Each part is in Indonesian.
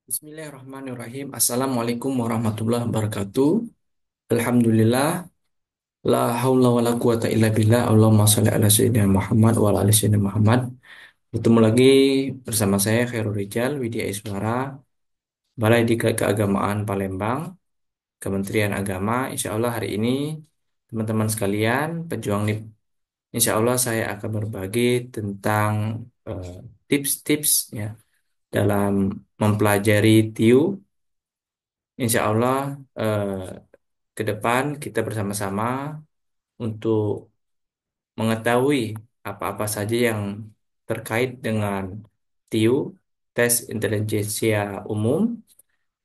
Bismillahirrahmanirrahim. Assalamualaikum warahmatullahi wabarakatuh. Alhamdulillah. La haula wa la quwata illa billah. Allahumma sholli ala sayyidina Muhammad wa ala ali sayyidina Muhammad. Bertemu lagi bersama saya Khairul Rijal Widya Iswara, Balai Diklat Keagamaan Palembang, Kementerian Agama. Insya Allah hari ini teman-teman sekalian, pejuang NIP, insya Allah saya akan berbagi tentang eh, tips-tips ya dalam mempelajari TIU. Insya Allah eh, ke depan kita bersama-sama untuk mengetahui apa-apa saja yang terkait dengan TIU, tes intelijensia umum,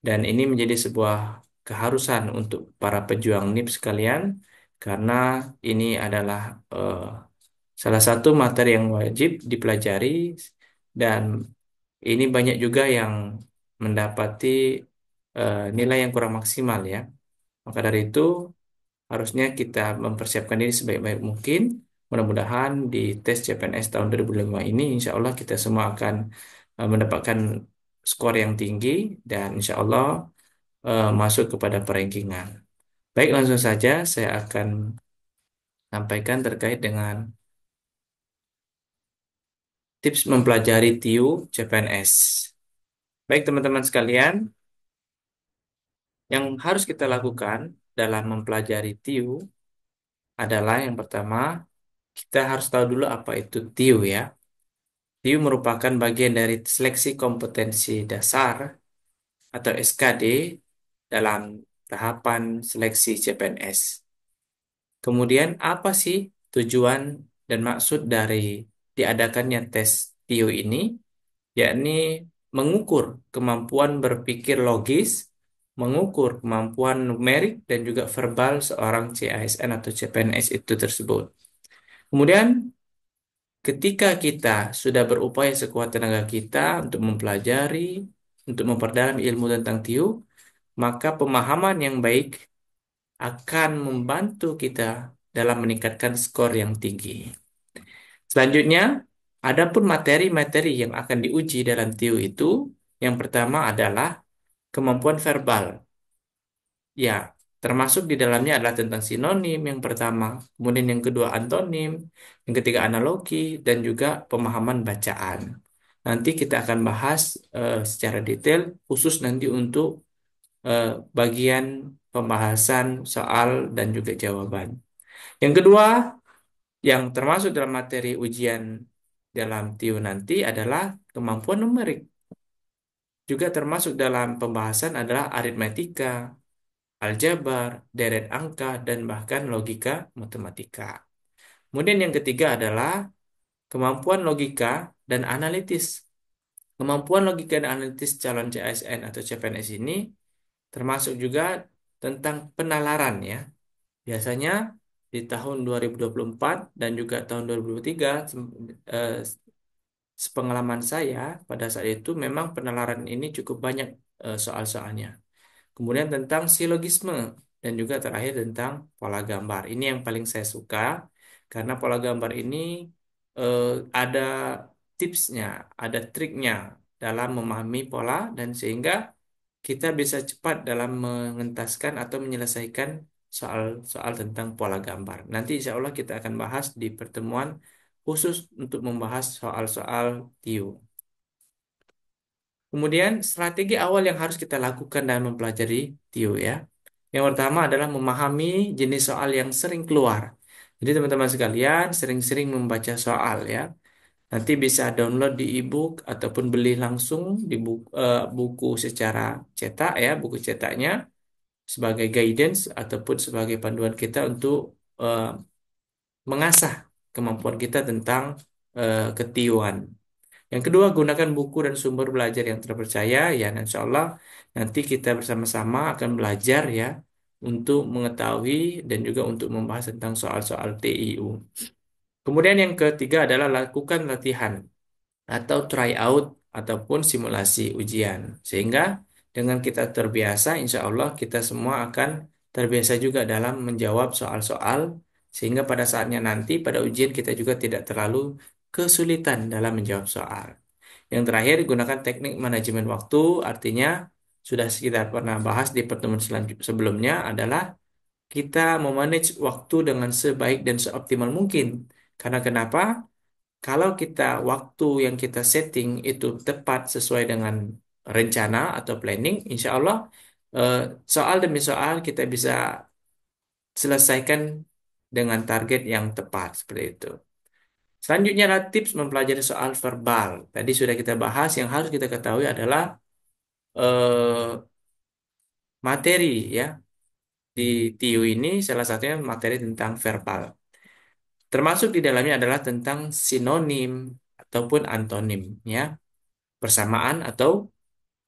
dan ini menjadi sebuah keharusan untuk para pejuang NIP sekalian, karena ini adalah eh, salah satu materi yang wajib dipelajari, dan ini banyak juga yang mendapati nilai yang kurang maksimal ya. Maka dari itu, harusnya kita mempersiapkan diri sebaik-baik mungkin. Mudah-mudahan di tes CPNS tahun 2005 ini, insya Allah kita semua akan mendapatkan skor yang tinggi dan insya Allah masuk kepada perankingan. Baik, langsung saja saya akan sampaikan terkait dengan tips mempelajari TIU CPNS. Baik, teman-teman sekalian, yang harus kita lakukan dalam mempelajari TIU adalah yang pertama, kita harus tahu dulu apa itu TIU ya. TIU merupakan bagian dari seleksi kompetensi dasar atau SKD dalam tahapan seleksi CPNS. Kemudian apa sih tujuan dan maksud dari diadakannya tes TIU ini? Yakni mengukur kemampuan berpikir logis, mengukur kemampuan numerik dan juga verbal seorang CASN atau CPNS itu tersebut. Kemudian ketika kita sudah berupaya sekuat tenaga kita untuk mempelajari, untuk memperdalam ilmu tentang TIU, maka pemahaman yang baik akan membantu kita dalam meningkatkan skor yang tinggi. Selanjutnya, adapun materi-materi yang akan diuji dalam TIU itu, yang pertama adalah kemampuan verbal. Ya, termasuk di dalamnya adalah tentang sinonim yang pertama, kemudian yang kedua antonim, yang ketiga analogi, dan juga pemahaman bacaan. Nanti kita akan bahas secara detail, khusus nanti untuk eh, bagian pembahasan soal dan juga jawaban. Yang kedua, yang termasuk dalam materi ujian dalam TIU nanti adalah kemampuan numerik. Juga termasuk dalam pembahasan adalah aritmetika, aljabar, deret angka, dan bahkan logika matematika. Kemudian yang ketiga adalah kemampuan logika dan analitis. Kemampuan logika dan analitis calon CASN atau CPNS ini termasuk juga tentang penalaran ya. Biasanya di tahun 2024 dan juga tahun 2023, eh, sepengalaman saya pada saat itu memang penalaran ini cukup banyak soal-soalnya. Kemudian tentang silogisme dan juga terakhir tentang pola gambar. Ini yang paling saya suka karena pola gambar ini eh, ada tipsnya, ada triknya dalam memahami pola dan sehingga kita bisa cepat dalam mengentaskan atau menyelesaikan soal-soal tentang pola gambar. Nanti insya Allah kita akan bahas di pertemuan khusus untuk membahas soal-soal TIU. Kemudian strategi awal yang harus kita lakukan dalam mempelajari TIU ya. Yang pertama adalah memahami jenis soal yang sering keluar. Jadi teman-teman sekalian sering-sering membaca soal ya. Nanti bisa download di ebook ataupun beli langsung di buku secara cetak ya, buku cetaknya sebagai guidance ataupun sebagai panduan kita untuk eh, mengasah kemampuan kita tentang ketiuan. Yang kedua, gunakan buku dan sumber belajar yang terpercaya ya. Dan insya Allah nanti kita bersama-sama akan belajar ya untuk mengetahui dan juga untuk membahas tentang soal-soal TIU. Kemudian yang ketiga adalah lakukan latihan atau try out ataupun simulasi ujian. Sehingga dengan kita terbiasa, insya Allah kita semua akan terbiasa juga dalam menjawab soal-soal sehingga pada saatnya nanti pada ujian kita juga tidak terlalu kesulitan dalam menjawab soal. Yang terakhir, gunakan teknik manajemen waktu, artinya sudah kita pernah bahas di pertemuan sebelumnya adalah kita memanage waktu dengan sebaik dan seoptimal mungkin. Karena kenapa? Kalau kita waktu yang kita setting itu tepat sesuai dengan rencana atau planning, insya Allah eh, soal demi soal kita bisa selesaikan dengan target yang tepat seperti itu. Selanjutnya adalah tips mempelajari soal verbal. Tadi sudah kita bahas, yang harus kita ketahui adalah eh, materi ya. Di TIU ini salah satunya materi tentang verbal. Termasuk di dalamnya adalah tentang sinonim ataupun antonim ya, persamaan atau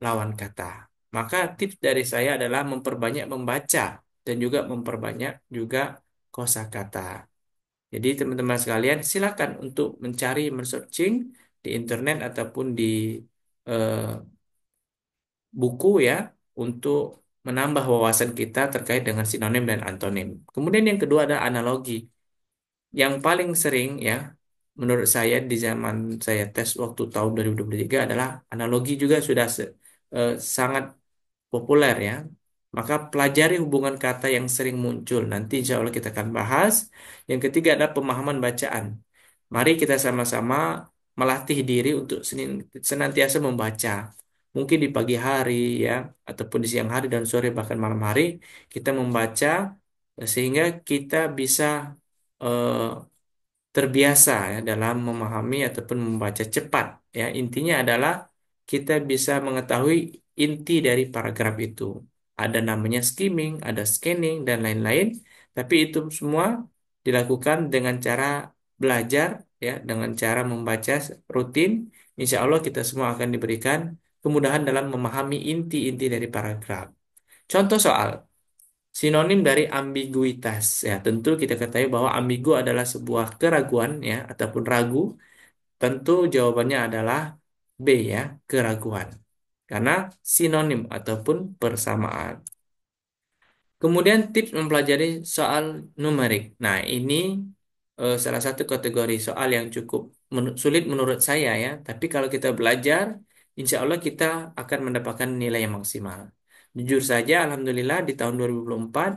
lawan kata. Maka tips dari saya adalah memperbanyak membaca dan juga memperbanyak juga kosakata. Jadi teman-teman sekalian silakan untuk mencari, men-searching di internet ataupun di eh, buku ya untuk menambah wawasan kita terkait dengan sinonim dan antonim. Kemudian yang kedua adalah analogi. Yang paling sering ya menurut saya di zaman saya tes waktu tahun 2023 adalah analogi juga sudah sangat populer ya. Maka pelajari hubungan kata yang sering muncul. Nanti insya Allah kita akan bahas. Yang ketiga adalah pemahaman bacaan. Mari kita sama-sama melatih diri untuk senantiasa membaca. Mungkin di pagi hari ya, ataupun di siang hari dan sore bahkan malam hari kita membaca sehingga kita bisa eh, terbiasa ya dalam memahami ataupun membaca cepat ya. Intinya adalah kita bisa mengetahui inti dari paragraf itu. Ada namanya skimming, ada scanning dan lain-lain, tapi itu semua dilakukan dengan cara belajar ya, dengan cara membaca rutin. Insya Allah kita semua akan diberikan kemudahan dalam memahami inti-inti dari paragraf. Contoh soal sinonim dari ambiguitas. Ya, tentu kita ketahui bahwa ambigu adalah sebuah keraguan ya ataupun ragu. Tentu jawabannya adalah B ya, keraguan. Karena sinonim ataupun persamaan. Kemudian tips mempelajari soal numerik. Nah, ini salah satu kategori soal yang cukup sulit menurut saya ya. Tapi kalau kita belajar, insya Allah kita akan mendapatkan nilai yang maksimal. Jujur saja, Alhamdulillah di tahun 2024,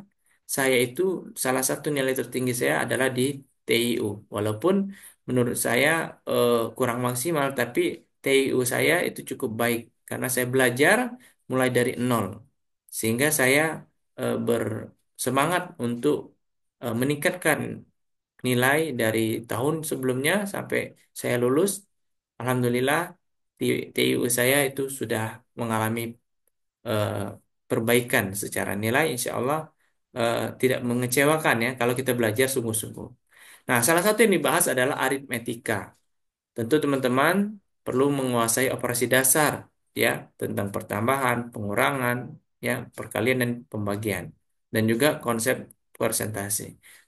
saya itu salah satu nilai tertinggi saya adalah di TIU. Walaupun menurut saya kurang maksimal, tapi TIU saya itu cukup baik. Karena saya belajar mulai dari nol. Sehingga saya bersemangat untuk meningkatkan nilai dari tahun sebelumnya sampai saya lulus. Alhamdulillah, TIU saya itu sudah mengalami eh, perbaikan secara nilai. Insya Allah tidak mengecewakan ya kalau kita belajar sungguh-sungguh. Nah, salah satu yang dibahas adalah aritmetika. Tentu teman-teman perlu menguasai operasi dasar ya tentang pertambahan, pengurangan, ya, perkalian dan pembagian dan juga konsep persentase.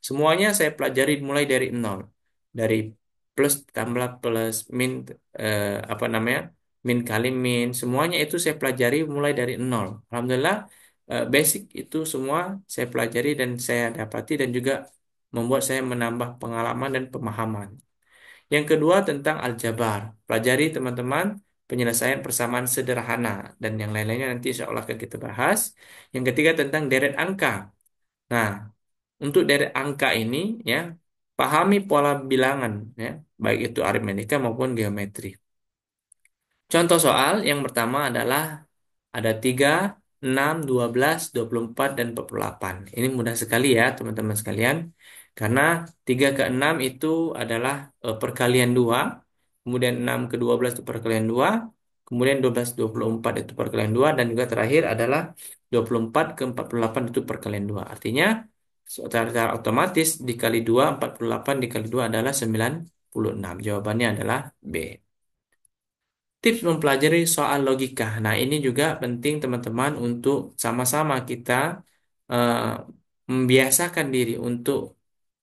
Semuanya saya pelajari mulai dari nol. Dari plus tambah plus min apa namanya? Min kali min, semuanya itu saya pelajari mulai dari nol. Alhamdulillah basic itu semua saya pelajari dan saya dapati dan juga membuat saya menambah pengalaman dan pemahaman. Yang kedua tentang aljabar. Pelajari teman-teman penyelesaian persamaan sederhana dan yang lain-lainnya nanti insya Allah akan kita bahas. Yang ketiga tentang deret angka. Nah, untuk deret angka ini ya, pahami pola bilangan ya, baik itu aritmetika maupun geometri. Contoh soal yang pertama adalah ada 3, 6, 12, 24, dan 48. Ini mudah sekali ya teman-teman sekalian. Karena 3 ke 6 itu adalah perkalian 2. Kemudian 6 ke 12 itu perkalian 2. Kemudian 12, 24 itu perkalian 2. Dan juga terakhir adalah 24 ke 48 itu perkalian 2. Artinya secara otomatis dikali 2, 48 dikali 2 adalah 96. Jawabannya adalah B. Tips mempelajari soal logika. Nah, ini juga penting teman-teman untuk sama-sama kita eh, membiasakan diri untuk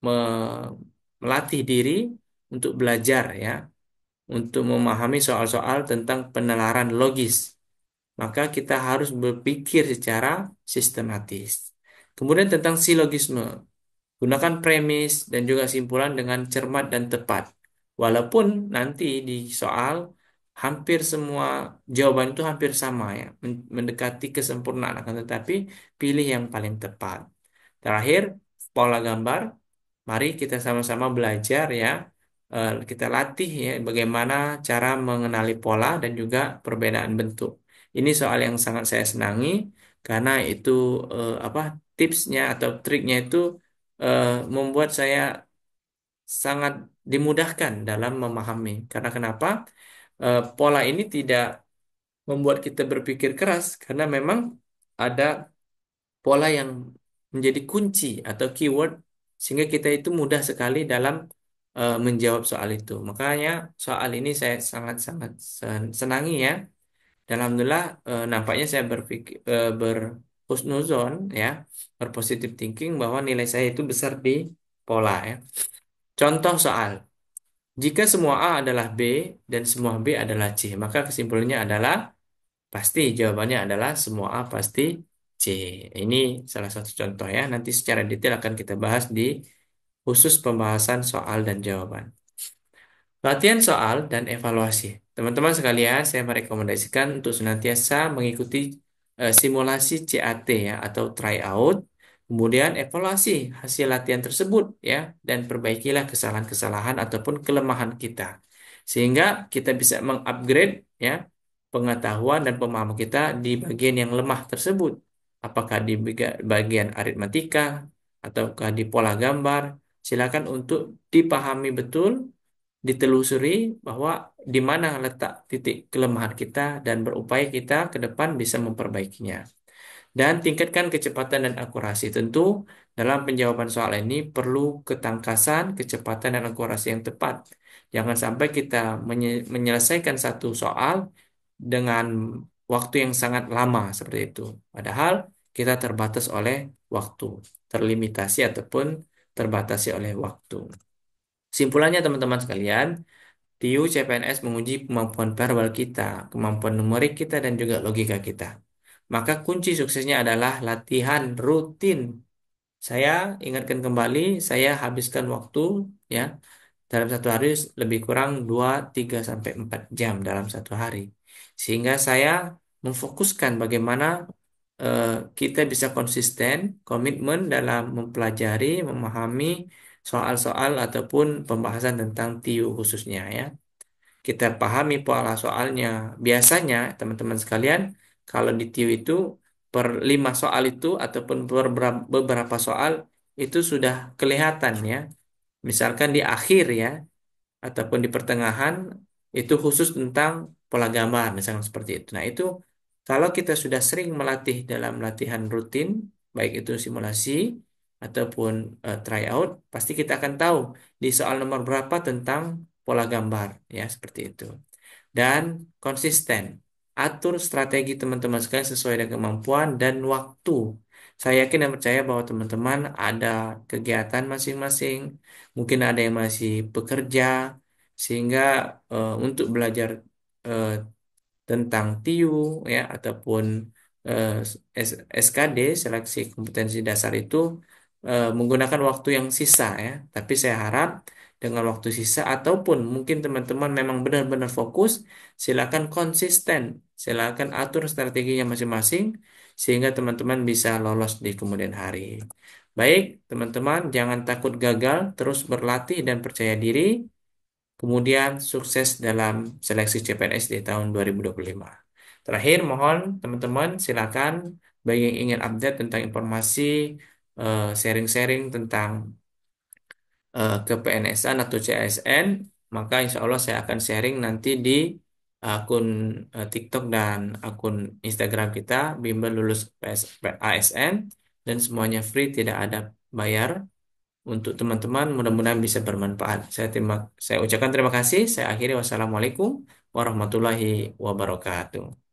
melatih diri untuk belajar ya, untuk memahami soal-soal tentang penalaran logis. Maka kita harus berpikir secara sistematis. Kemudian tentang silogisme. Gunakan premis dan juga simpulan dengan cermat dan tepat. Walaupun nanti di soal hampir semua jawaban itu hampir sama ya, mendekati kesempurnaan, akan tetapi pilih yang paling tepat. Terakhir, pola gambar. Mari kita sama-sama belajar ya. Kita latih ya bagaimana cara mengenali pola dan juga perbedaan bentuk. Ini soal yang sangat saya senangi karena itu apa tipsnya atau triknya itu membuat saya sangat dimudahkan dalam memahami. Karena kenapa? Pola ini tidak membuat kita berpikir keras karena memang ada pola yang menjadi kunci atau keyword sehingga kita itu mudah sekali dalam menjawab soal itu. Makanya soal ini saya sangat-sangat senangi ya. Dan alhamdulillah nampaknya saya berpikir berhusnuzon ya, berpositif thinking bahwa nilai saya itu besar di pola ya. Contoh soal, jika semua A adalah B dan semua B adalah C, maka kesimpulannya adalah pasti jawabannya adalah semua A pasti C. Ini salah satu contoh ya. Nanti secara detail akan kita bahas di khusus pembahasan soal dan jawaban. Latihan soal dan evaluasi. Teman-teman sekalian, saya merekomendasikan untuk senantiasa mengikuti simulasi CAT ya atau tryout, kemudian evaluasi hasil latihan tersebut ya dan perbaikilah kesalahan-kesalahan ataupun kelemahan kita. Sehingga kita bisa mengupgrade ya pengetahuan dan pemahaman kita di bagian yang lemah tersebut. Apakah di bagian aritmatika ataukah di pola gambar, silakan untuk dipahami betul, ditelusuri bahwa di mana letak titik kelemahan kita dan berupaya kita ke depan bisa memperbaikinya. Dan tingkatkan kecepatan dan akurasi. Tentu dalam penjawaban soal ini perlu ketangkasan, kecepatan dan akurasi yang tepat. Jangan sampai kita menyelesaikan satu soal dengan waktu yang sangat lama seperti itu. Padahal kita terbatas oleh waktu, terlimitasi ataupun terbatasi oleh waktu. Simpulannya teman-teman sekalian, TIU CPNS menguji kemampuan verbal kita, kemampuan numerik kita, dan juga logika kita. Maka kunci suksesnya adalah latihan rutin. Saya ingatkan kembali, saya habiskan waktu ya dalam satu hari lebih kurang 2, 3 sampai 4 jam dalam satu hari. Sehingga saya memfokuskan bagaimana eh, kita bisa konsisten, komitmen dalam mempelajari, memahami soal-soal ataupun pembahasan tentang TIU khususnya ya. Kita pahami pola soalnya. Biasanya teman-teman sekalian, kalau di TIU itu per 5 soal itu ataupun per beberapa soal itu sudah kelihatan ya. Misalkan di akhir ya, ataupun di pertengahan itu khusus tentang pola gambar misalnya seperti itu. Nah, itu kalau kita sudah sering melatih dalam latihan rutin, baik itu simulasi ataupun tryout, pasti kita akan tahu di soal nomor berapa tentang pola gambar ya seperti itu. Dan konsisten. Atur strategi teman-teman sekalian sesuai dengan kemampuan dan waktu. Saya yakin dan percaya bahwa teman-teman ada kegiatan masing-masing, mungkin ada yang masih bekerja, sehingga untuk belajar eh, tentang TIU ya ataupun eh, SKD seleksi kompetensi dasar itu menggunakan waktu yang sisa ya. Tapi saya harap dengan waktu sisa ataupun mungkin teman-teman memang benar-benar fokus, silakan konsisten, silakan atur strateginya masing-masing sehingga teman-teman bisa lolos di kemudian hari. Baik, teman-teman, jangan takut gagal, terus berlatih dan percaya diri. Kemudian sukses dalam seleksi CPNS di tahun 2025. Terakhir, mohon teman-teman silakan bagi yang ingin update tentang informasi, sharing-sharing tentang ke-PNS-an atau CASN, maka insya Allah saya akan sharing nanti di akun TikTok dan akun Instagram kita, Bimbel Lulus ASN, dan semuanya free, tidak ada bayar untuk teman-teman, mudah-mudahan bisa bermanfaat. Saya ucapkan terima kasih. Saya akhiri wassalamualaikum warahmatullahi wabarakatuh.